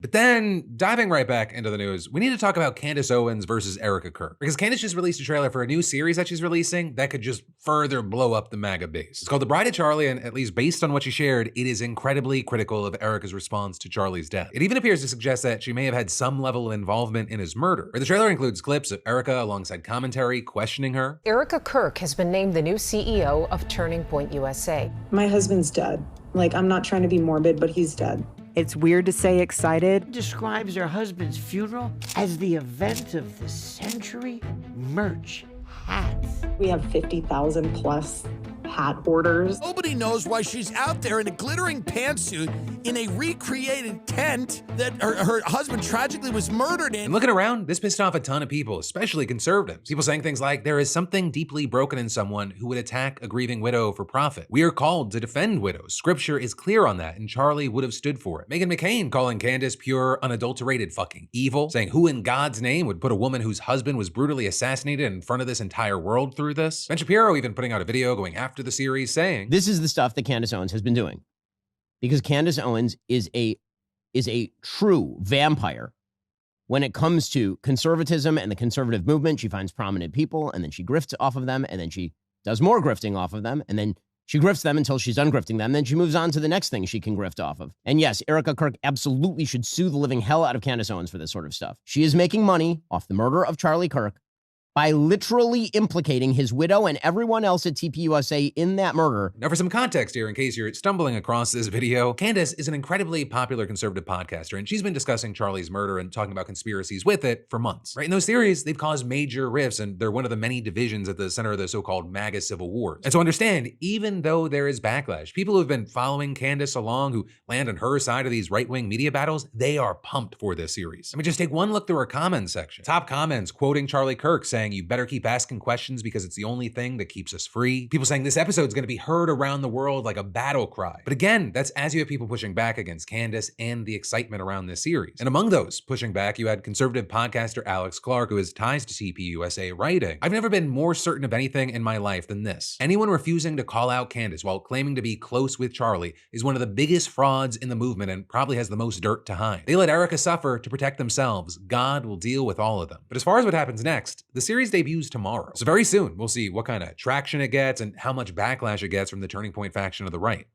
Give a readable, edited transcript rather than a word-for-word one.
But then, diving right back into the news, we need to talk about Candace Owens versus Erika Kirk. Because Candace just released a trailer for a new series that she's releasing that could just further blow up the MAGA base. It's called The Bride of Charlie, and at least based on what she shared, it is incredibly critical of Erika's response to Charlie's death. It even appears to suggest that she may have had some level of involvement in his murder. The trailer includes clips of Erika alongside commentary questioning her. Erika Kirk has been named the new CEO of Turning Point USA. My husband's dead. Like, I'm not trying to be morbid, but he's dead. It's weird to say excited. Describes her husband's funeral as the event of the century. Merch, hats. We have 50,000 plus hat orders. Nobody knows why she's out there in a glittering pantsuit in a recreated tent that her husband tragically was murdered in. And looking around, this pissed off a ton of people, especially conservatives. People saying things like, there is something deeply broken in someone who would attack a grieving widow for profit. We are called to defend widows. Scripture is clear on that, and Charlie would have stood for it. Meghan McCain calling Candace pure, unadulterated fucking evil, saying who in God's name would put a woman whose husband was brutally assassinated in front of this entire world through this? Ben Shapiro even putting out a video going after the series saying, this is the stuff that Candace Owens has been doing. Because Candace Owens is a true vampire when it comes to conservatism and the conservative movement. She finds prominent people and then she grifts off of them, and then she does more grifting off of them, and then she grifts them until she's done grifting them. Then she moves on to the next thing she can grift off of. And yes, Erika Kirk absolutely should sue the living hell out of Candace Owens for this sort of stuff. She is making money off the murder of Charlie Kirk by literally implicating his widow and everyone else at TPUSA in that murder. Now for some context here, in case you're stumbling across this video, Candace is an incredibly popular conservative podcaster, and she's been discussing Charlie's murder and talking about conspiracies with it for months. Right? In those theories, they've caused major rifts, and they're one of the many divisions at the center of the so-called MAGA civil wars. And so understand, even though there is backlash, people who have been following Candace along, who land on her side of these right-wing media battles, they are pumped for this series. I mean, just take one look through her comments section. Top comments quoting Charlie Kirk saying, you better keep asking questions because it's the only thing that keeps us free. People saying this episode's gonna be heard around the world like a battle cry. But again, that's as you have people pushing back against Candace and the excitement around this series. And among those pushing back, you had conservative podcaster Alex Clark, who has ties to TPUSA, writing, I've never been more certain of anything in my life than this. Anyone refusing to call out Candace while claiming to be close with Charlie is one of the biggest frauds in the movement and probably has the most dirt to hide. They let Erika suffer to protect themselves. God will deal with all of them. But as far as what happens next, the series debuts tomorrow. So very soon, we'll see what kind of traction it gets and how much backlash it gets from the Turning Point faction of the right.